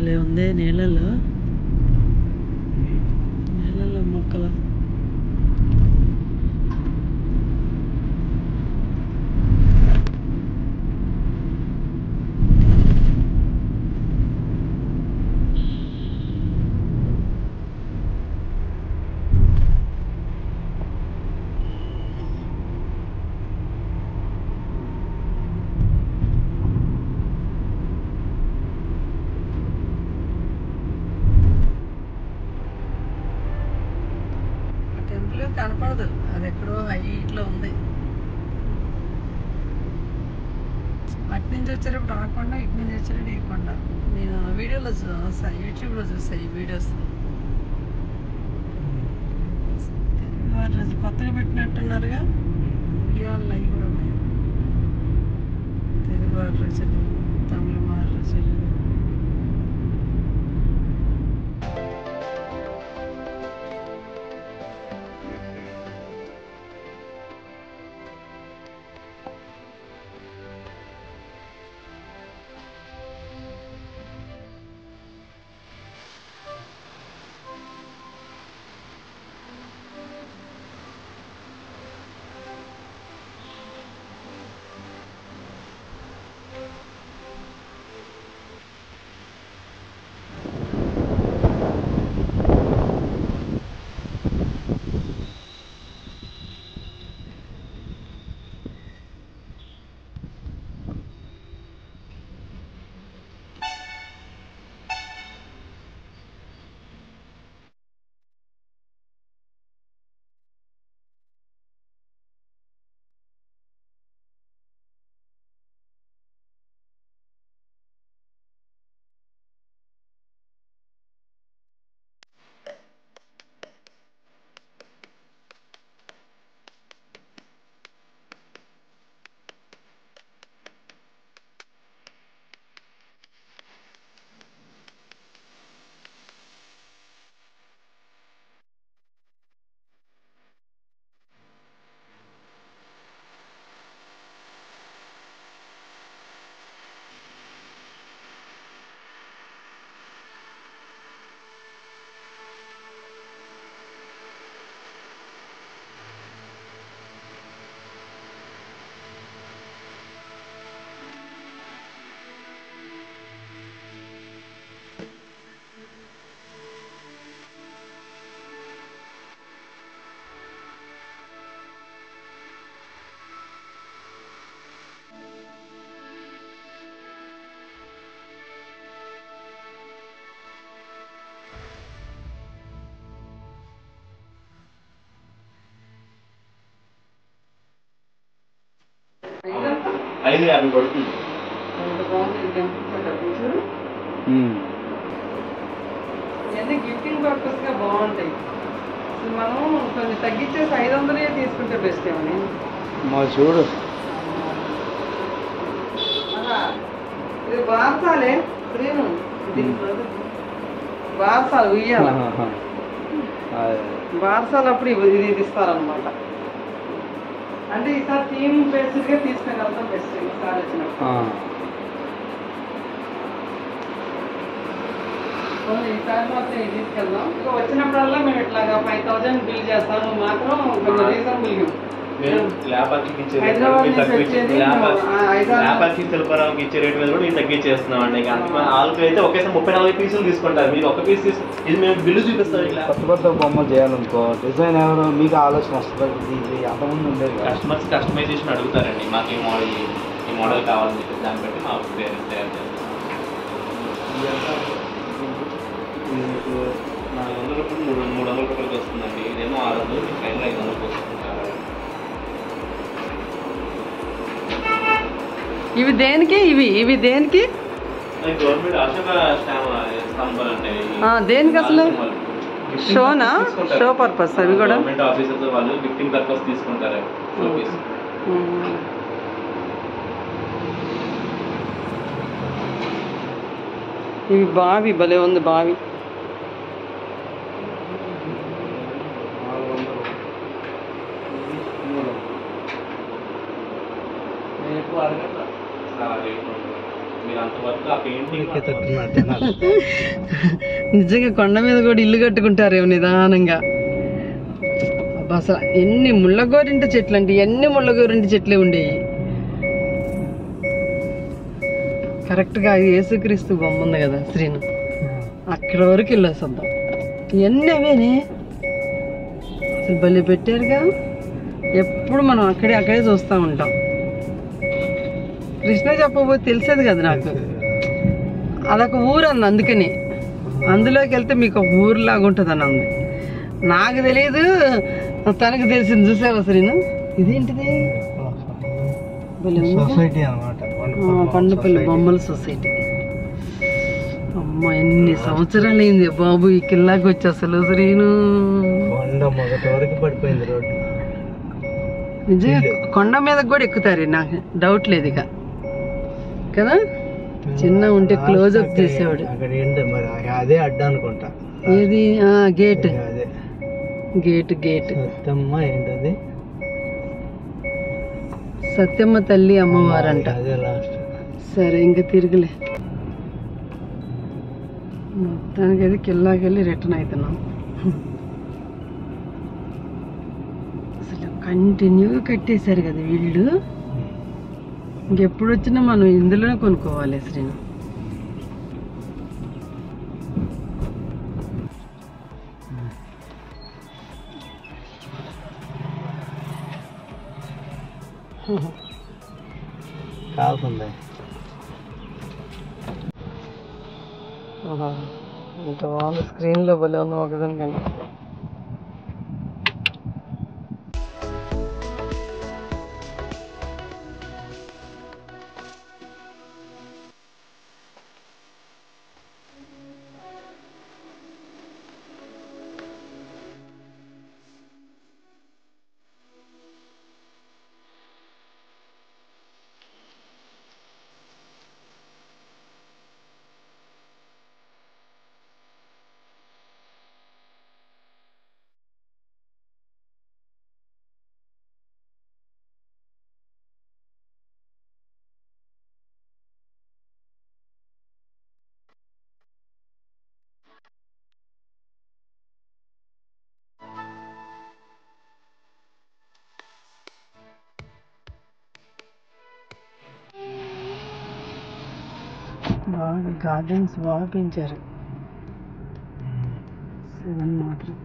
భలే ఉంది నీళ్ళలో మొక్కలు. టెంపుల్ కనపడదు, అది ఎక్కడో హైట్లో ఉంది. అటు నుంచి వచ్చేటప్పుడు రాకుండా ఇటు నుంచి వచ్చేటప్పుడు ఇవ్వకుండా. నేను వీడియోలో చూసా, యూట్యూబ్లో చూసా ఈ వీడియోస్. తెలుగు కొత్తగా పెట్టినట్టున్నారుగా వీడియోలు, అవి కూడా ఉన్నాయి. తెలుగు రోజులు, తమిళ రోజులు. $5.50 పడుతుంది. ఇవన్నీ గిఫ్టింగ్ పర్పస్ గా బాగుంటాయి. మనం కొంచెం తగ్గించేసి 500 తీసుకుంటే బెస్ట్ ఏమని. మా చూడు ఇది బార్సాలే స్క్రీన్, బార్సాలు ఉయ్యాల, బార్సాలు అప్పుడు ఇది ఇస్తారనమాట. అంటే ఈసారి థీమ్ బేస్డ్ గా తీసుకెళ్ళడం బెస్ట్ ఈసారి వచ్చినప్పుడు. ఈసారి మాత్రం ఇది తీసుకెళ్దాం. ఇంకా వచ్చినప్పుడల్లా మేము ఇట్లాగా 5000 బిల్ చేస్తాను, మాత్రం కొంచెం రీజనబుల్ గా. శిల్పారావుకి ఇచ్చే రేట్ మీద కూడా తగ్గించేస్తున్నాం అండి. వాళ్ళకి అయితే ఒకేసారి 34 పీసులు తీసుకుంటారు. మీరు ఒక పీస్ ఇది మేము బిల్లు చూపిస్తాం. కొత్త కొత్త బొమ్మలు చేయాలనుకో డిజైన్ ఎవరు మీకు ఆలోచన వస్తుంది. అంతకుముందు ఉండేది కస్టమర్స్ కస్టమైజేషన్ అడుగుతారండి. మాకు ఈ మోడల్ కావాలని చెప్పి దాన్ని బట్టి మాకు తయారు చేస్తాం. 400 రూపాయలు 300 రూపాయలకి వస్తుందండి. ఇదేమో 600, మీకు 500 వస్తుంది. ఇవి దేనికి? ఇవి దేనికి? గవర్నమెంట్ అశోక స్తంభాలు ఉంటాయి. దేనికి అసలు? షోనా? షో పర్పస్ అవి కూడా. గవర్నమెంట్ ఆఫీసర్స్ వాళ్ళు గిఫ్టింగ్ పర్పస్ తీసుకుంటారు. ఇవి బావి భలే ఉంది. బావి మీరు అంతవరకు ఆ పెయింటింగ్ నిజంగా కొండ మీద కూడా ఇల్లు కట్టుకుంటారేమో నిదానంగా. అబ్బా అసలు ఎన్ని ముళ్ళగోరింటి చెట్లు అంటే ఎన్ని ముళ్ళగోరింటి చెట్లే ఉండేవి. కరెక్ట్గా యేసుక్రీస్తు బొమ్మ ఉంది కదా శ్రీను, అక్కడ వరకు వెళ్ళొస్తాం. ఇవన్నీ అవేనే అసలు భలే పెట్టారుగా. ఎప్పుడు మనం అక్కడే చూస్తూ ఉంటాం. కృష్ణ చెప్పబోతే తెలిసేది కదా నాకు. అదొక ఊరు అంది, అందుకని అందులోకి వెళ్తే మీకు ఒక ఊరులాగా ఉంటుంది అని అంది. నాకు తెలియదు, తనకు తెలిసింది. చూసావా శ్రీను? ఇదేంటిది? సొసైటీ అన్నమాట, కొండపల్లి బొమ్మల సొసైటీ. అమ్మ ఎన్ని సంవత్సరాలు అయింది బాబు ఈ కిల్లాకి వచ్చి. అసలు శ్రీను కొండ మొదటి వరకు పడిపోయింది రోడ్డు. నిజంగా కొండ మీద కూడా ఎక్కుతారు, నాకు డౌట్ లేదు ఇక కదా. చిన్న ఉంటే క్లోజ్అప్ చేసేవాడు. అక్కడ ఏంటి మరి, అదే అడ్డా అనుకుంటా. ఏది? గేట్. అదే గేట్. సత్యమ్మ ఏంటది? సత్యమ్మ తల్లి అమ్మవారంట. అదే లాస్ట్. సరే ఇంకా తిరుగులే. మొత్తానికి అది కిల్లాకి వెళ్ళి రిటర్న్ అవుతున్నాం. అసలు కంటిన్యూగా కట్టేశారు కదా వీళ్ళు. ఇంకెప్పుడు వచ్చినా మనం ఇందులోనే కొనుక్కోవాలి శ్రీను. కాకుండా ఇంత బాగుంది. స్క్రీన్లో భలే ఉంది ఒకదాని కానీ. బాగా గార్డెన్స్ బాగా పెంచారు. 7 మాత్రం.